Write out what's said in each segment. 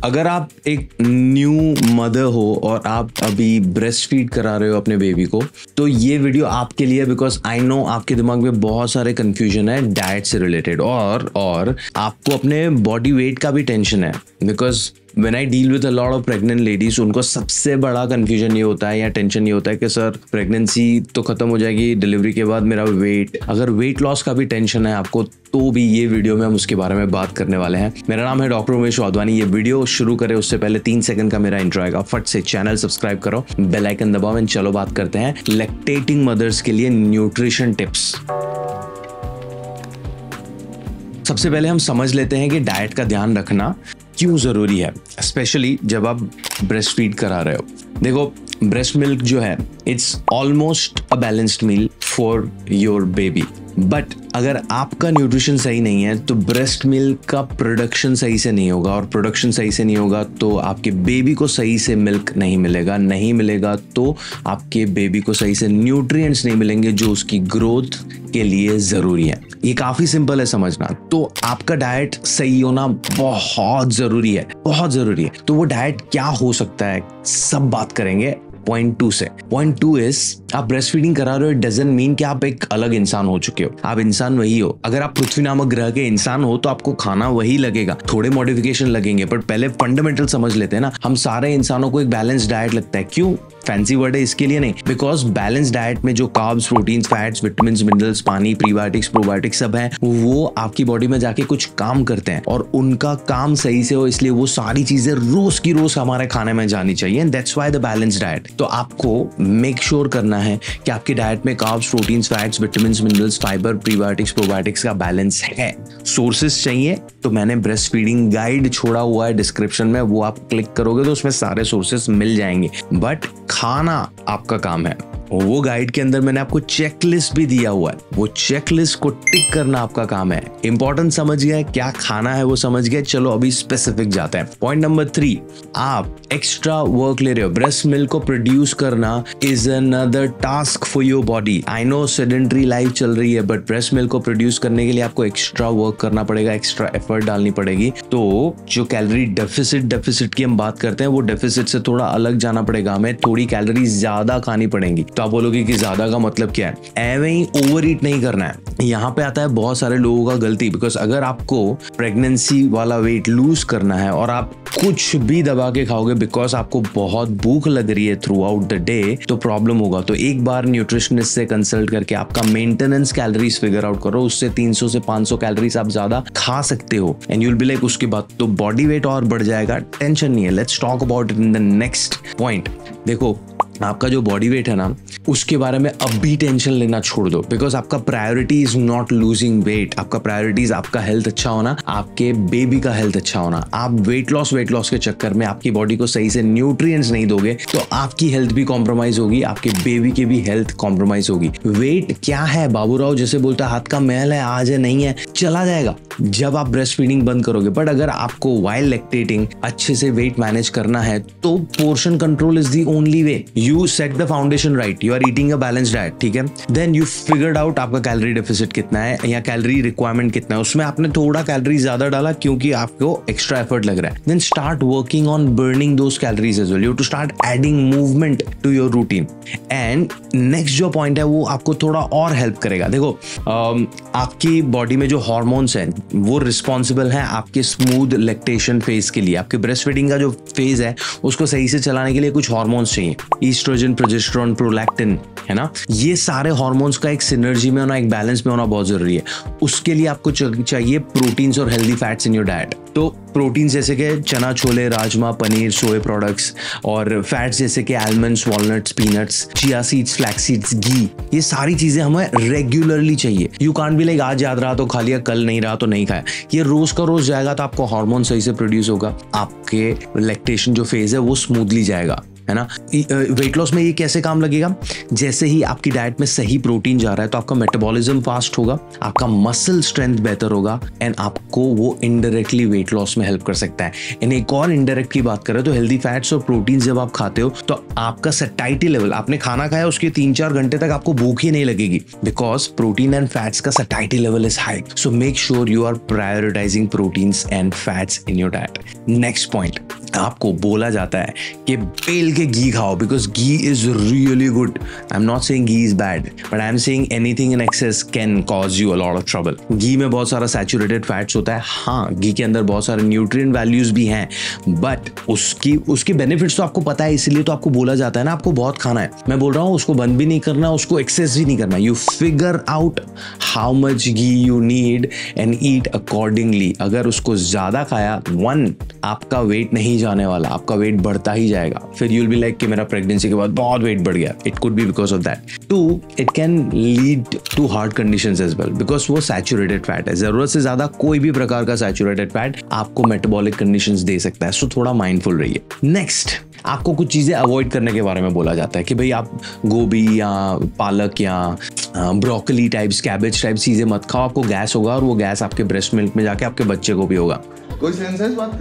अगर आप एक न्यू मदर हो और आप अभी ब्रेस्ट फीड करा रहे हो अपने बेबी को, तो ये वीडियो आपके लिए, बिकॉज आई नो आपके दिमाग में बहुत सारे कंफ्यूजन है डाइट से रिलेटेड, और आपको अपने बॉडी वेट का भी टेंशन है। Because when I deal with a lot of pregnant ladies, उनको सबसे बड़ा कंफ्यूजन ये होता है या टेंशन ये होता है कि सर प्रेगनेंसी तो खत्म हो जाएगी, डिलीवरी के बाद मेरा वेट, अगर वेट लॉस का भी टेंशन है आपको, तो भी ये वीडियो में हम उसके बारे में बात करने वाले हैं। मेरा नाम है डॉक्टर उमेश वाधवानी। ये वीडियो शुरू करें उससे पहले 3 सेकंड का मेरा इंट्रो आएगा, फट से चैनल सब्सक्राइब करो, बेल आइकन दबाओ एंड चलो बात करते हैं लैक्टेटिंग मदर्स के लिए न्यूट्रिशन टिप्स। सबसे पहले हम समझ लेते हैं कि डाइट का ध्यान रखना क्यों जरूरी है, स्पेशली जब आप ब्रेस्ट फीड करा रहे हो। देखो, ब्रेस्ट मिल्क जो है it's almost a balanced meal for your baby, but अगर आपका न्यूट्रिशन सही नहीं है तो ब्रेस्ट मिल्क का प्रोडक्शन सही से नहीं होगा, और प्रोडक्शन सही से नहीं होगा तो आपके बेबी को सही से मिल्क नहीं मिलेगा तो आपके बेबी को सही से न्यूट्रिएंट्स नहीं मिलेंगे जो उसकी ग्रोथ के लिए जरूरी है। ये काफी सिंपल है समझना। तो आपका डाइट सही होना बहुत जरूरी है, बहुत जरूरी है। तो वो डाइट क्या हो सकता है, सब बात करेंगे पॉइंट 2 से। पॉइंट 2 इज, आप ब्रेस्ट फीडिंग करा रहे हो डजंट मीन कि आप एक अलग इंसान हो चुके हो। आप इंसान वही हो। अगर आप पृथ्वी नामक ग्रह के इंसान हो तो आपको खाना वही लगेगा, थोड़े मॉडिफिकेशन लगेंगे, बट पहले फंडामेंटल समझ लेते हैं ना। हम सारे इंसानों को एक बैलेंस डाइट लगता है। क्यों? फैंसी वर्ड है इसके लिए नहीं, बिकॉज बैलेंस डाइट में जो carbs, proteins, fats, vitamins, minerals, पानी, प्रीबायोटिक्स, प्रोबायोटिक्स सब है, वो आपकी बॉडी में जाके कुछ काम करते हैं और उनका काम सही से हो, इसलिए वो सारी चीजें रोज की रोज हमारे खाने में जानी चाहिए। And that's why the balance diet. तो आपको मेक श्योर करना है कि आपकी डाइट में carbs, proteins, fats, vitamins, minerals, fibre, prebiotics, probiotics का बैलेंस है। सोर्सेस चाहिए तो मैंने ब्रेस्ट फीडिंग गाइड छोड़ा हुआ है डिस्क्रिप्शन में, वो आप क्लिक करोगे तो उसमें सारे सोर्सेस मिल जाएंगे। बट खाना आपका काम है। वो गाइड के अंदर मैंने आपको चेकलिस्ट भी दिया हुआ है, वो चेकलिस्ट को टिक करना आपका काम है। इंपॉर्टेंट समझ गए, क्या खाना है वो समझ गए। चलो अभी स्पेसिफिक जाते हैं। पॉइंट नंबर 3, आप एक्स्ट्रा वर्क ले रहे हो। ब्रेस्ट मिल्क को प्रोड्यूस करना is another task for your body. I know sedentary life चल रही है, बट ब्रेस्ट मिल्क को प्रोड्यूस करने के लिए आपको एक्स्ट्रा वर्क करना पड़ेगा, एक्स्ट्रा एफर्ट डालनी पड़ेगी। तो जो कैलोरी डेफिसिट की हम बात करते हैं, वो डेफिसिट से थोड़ा अलग जाना पड़ेगा। हमें थोड़ी कैलोरीज ज्यादा खानी पड़ेंगी। तो आप बोलोगे कि ज्यादा का मतलब क्या है? एवं ही ओवर ईट नहीं करना है। यहाँ पे आता है बहुत सारे लोगों का गलती, बिकॉज अगर आपको प्रेगनेंसी वाला वेट लूज करना है और आप कुछ भी दबा के खाओगे बिकॉज आपको बहुत भूख लग रही है थ्रू आउट द डे, तो प्रॉब्लम होगा। तो एक बार न्यूट्रिशनिस्ट से कंसल्ट करके आपका मेंटेनेंस कैलोरीज फिगर आउट करो। उससे 300 से 500 कैलोरीज आप ज्यादा खा सकते हो and you will be like, उसके बाद तो बॉडी वेट और बढ़ जाएगा। टेंशन नहीं है। Let's talk about it in the next point. देखो, आपका जो बॉडी वेट है ना, उसके बारे में अब भी टेंशन लेना छोड़ दो, बिकॉज आपका priority is not losing weight. आपका प्रायोरिटीज आपका हेल्थ अच्छा होना, आपके बेबी का हेल्थ अच्छा होना। आप वेट लॉस के चक्कर में आपकी बॉडी को सही से न्यूट्रिएंट्स नहीं दोगे तो आपकी हेल्थ भी कॉम्प्रोमाइज होगी, आपके बेबी की भी हेल्थ कॉम्प्रोमाइज होगी। वेट क्या है? बाबूराव जैसे बोलता है, हाथ का मैल है, आज है नहीं है, चला जाएगा जब आप ब्रेस्ट फीडिंग बंद करोगे। बट अगर आपको वाइल लैक्टेटिंग अच्छे से वेट मैनेज करना है तो portion control is the only way. You set the foundation right. You are eating a balanced diet, ठीक है? Then you figured out आपका कैलोरी डेफिसिट कितना है या कैलोरी रिक्वायरमेंट कितना है। उसमें आपने थोड़ा कैलोरी ज्यादा डाला क्योंकि आपको एक्स्ट्रा एफर्ट लग रहा है। Then start working on burning those calories as well. You have to start adding movement to your routine. And next जो पॉइंट है वो आपको थोड़ा और हेल्प करेगा। देखो, आपकी बॉडी में जो हॉर्मोन्स हैं वो रिस्पॉन्सिबल है आपके स्मूथ लैक्टेशन फेज के लिए। आपके ब्रेस्ट फीडिंग का जो फेज है उसको सही से चलाने के लिए कुछ हॉर्मोन्स चाहिए, ईस्ट्रोजन, प्रोजेस्टेरोन, प्रोलैक्टिन, है ना। ये सारे हॉर्मोन्स का एक सिनर्जी में होना, एक बैलेंस में होना बहुत जरूरी है। उसके लिए आपको चाहिए प्रोटीन्स और healthy fats in your diet. तो प्रोटीन जैसे कि चना, छोले, राजमा, पनीर, सोए प्रोडक्ट्स, और फैट्स जैसे कि almonds, walnuts, peanuts, chia seeds, flax seeds, घी, ये सारी चीजें हमें रेगुलरली चाहिए। यू कांट बी लाइक आज याद रहा तो खा लिया, कल नहीं रहा तो नहीं खाया। ये रोज का रोज जाएगा तो आपको हार्मोन सही से प्रोड्यूस होगा, आपके लैक्टेशन जो फेज है वो स्मूथली जाएगा, है ना। वेट लॉस में ये कैसे काम लगेगा? जैसे ही आपकी डाइट में सही प्रोटीन जा रहा है तो आपका मेटाबॉलिज्म फास्ट होगा, आपका मसल स्ट्रेंथ बेहतर होगा एंड आपको वो इनडायरेक्टली वेट लॉस में हेल्प कर सकता है। एंड एक और इनडायरेक्ट की बात करें तो हेल्दी फैट्स और प्रोटीन जब आप खाते हो तो आपका सटाइटी लेवल, आपने खाना खाया उसके 3-4 घंटे तक आपको भूख ही नहीं लगेगी, बिकॉज प्रोटीन एंड फैट्स का satiety level is high. So make sure you are prioritizing proteins and fats in your diet. Next point, आपको बोला जाता है कि पेल के घी खाओ because ghee is really good. I am not saying ghee is bad, but I am saying anything in excess can cause you a lot of trouble. घी में बहुत सारा सैचुरेटेड फैट्स होता है, हाँ घी के अंदर बहुत सारे न्यूट्रिएंट वैल्यूज भी हैं, बट उसकी बेनिफिट्स तो आपको पता है, इसलिए तो आपको बोला जाता है ना आपको बहुत खाना है। मैं बोल रहा हूँ उसको बंद भी नहीं करना, उसको एक्सेस भी नहीं करना। You figure out how much ghee you need and eat accordingly. अगर उसको ज्यादा खाया, वन, आपका वेट नहीं जाने वाला, आपका वेट बढ़ता ही जाएगा। फिर यू विल बी लाइक कि मेरा प्रेगनेंसी के बाद बहुत वेट बढ़ गया। It could be because of that. Too, it can lead to heart conditions as well because वो सैचुरेटेड फैट है। जरूरत से ज्यादा कोई भी प्रकार का सैचुरेटेड फैट आपको मेटाबॉलिक कंडीशंस दे सकता है, सो थोड़ा माइंडफुल रहिए। नेक्स्ट, आपको कुछ चीजें अवॉइड करने के बारे में बोला जाता है कि भाई आप गोभी या पालक या ब्रोकली टाइप्स, कैबेज टाइप चीजें मत खाओ, आपको गैस होगा और वो गैस आपके ब्रेस्ट मिल्क में जाके आपके बच्चे को भी होगा। कोई सेंस है इस बात की?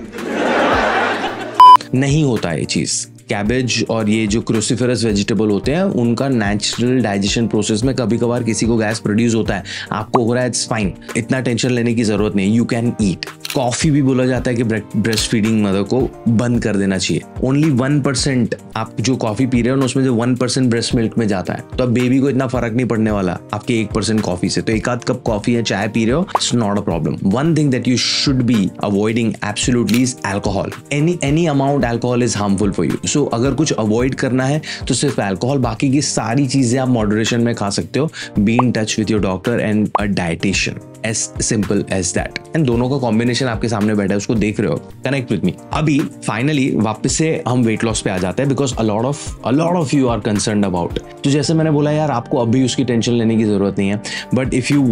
नहीं होता है ये चीज। कैबेज और ये जो क्रूसिफेरस वेजिटेबल होते हैं उनका नेचुरल डाइजेशन प्रोसेस में कभी कभार किसी को गैस प्रोड्यूस होता है, आपको हो रहा है, इट्स फाइन, इतना टेंशन लेने की जरूरत नहीं, यू कैन ईट। कॉफी भी बोला जाता है कि ब्रेस्ट फीडिंग मदर को बंद कर देना चाहिए। ओनली 1% आप जो कॉफी पी रहे हो ना उसमें से 1% ब्रेस्ट मिल्क में जाता है, तो अब बेबी को इतना फर्क नहीं पड़ने वाला आपके 1% कॉफी से। तो एक आध कप कॉफी या चाय पी रहे हो, it's not a problem. One thing that you should be avoiding absolutely is alcohol. Any amount alcohol is harmful for you. So अगर कुछ अवॉइड करना है तो सिर्फ अल्कोहल, बाकी की सारी चीजें आप मॉडरेशन में खा सकते हो। Be in touch with your doctor and a dietitian, as simple as that. And दोनों का कॉम्बिनेशन आपके सामने बैठा है, उसको देख रहे हो, कनेक्ट विथ मी। अभी फाइनली वापस से हम वेट लॉस पे आ जाते हैं because a lot of you are concerned about. तो जैसे मैंने बोला यार, आपको अभी उसकी टेंशन लेने की जरूरत नहीं है, but if you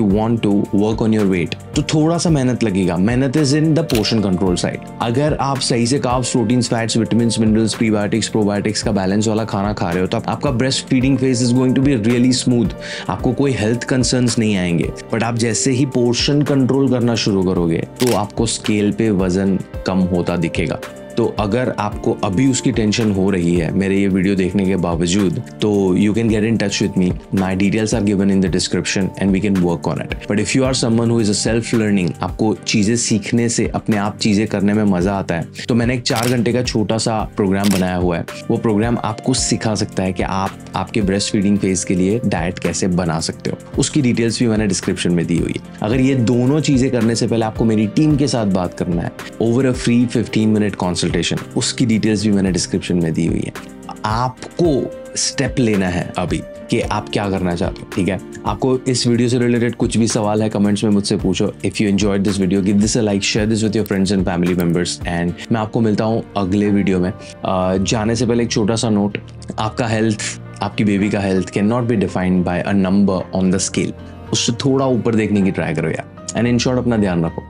want to work on your weight तो थोड़ा सा मेहनत लगेगा। मेहनत is in the portion control side. अगर आप सही से carbs, proteins, fats, vitamins, minerals, prebiotics, probiotics का बैलेंस वाला खाना खा रहे हो तो आपका breast feeding phase is going to be really smooth. आपको कोई हेल्थ कंसर्न्स नहीं आएंगे। बट आप जैसे ही पोर्शन कंट्रोल करना शुरू करोगे तो आपको स्केल पे वजन कम होता दिखेगा। तो अगर आपको अभी उसकी टेंशन हो रही है मेरे ये वीडियो देखने के बावजूद, तो you can get in touch with me. My details are given in the description and we can work on it. But if you are someone who is a self learning, आपको चीजें सीखने से, अपने आप चीजें करने में मजा आता है, तो मैंने एक 4 घंटे का छोटा सा प्रोग्राम बनाया हुआ है। वो प्रोग्राम आपको सिखा सकता है कि आप आपके ब्रेस्ट फीडिंग फेज के लिए डाइट कैसे बना सकते हो। उसकी डिटेल्स भी मैंने डिस्क्रिप्शन में दी हुई है। अगर ये दोनों चीजें करने से पहले आपको मेरी टीम के साथ बात करना है over a free 15 minute consultation, उसकी डिटेल्स भी मैंने डिस्क्रिप्शन में दी हुई है। आपको स्टेप लेना है अभी कि आप क्या करना चाहते हो, ठीक है। आपको इस वीडियो से रिलेटेड कुछ भी सवाल है कमेंट्स में मुझसे पूछो। If you enjoyed this video, give this a like, share this with your friends and family members, and मैं आपको मिलता हूँ अगले वीडियो में। जाने से पहले एक छोटा सा नोट, आपका हेल्थ, आपकी बेबी का health can not be defined by a number on the scale. उससे थोड़ा ऊपर देखने की ट्राई करो यार, एंड इन शॉर्ट अपना ध्यान रखो।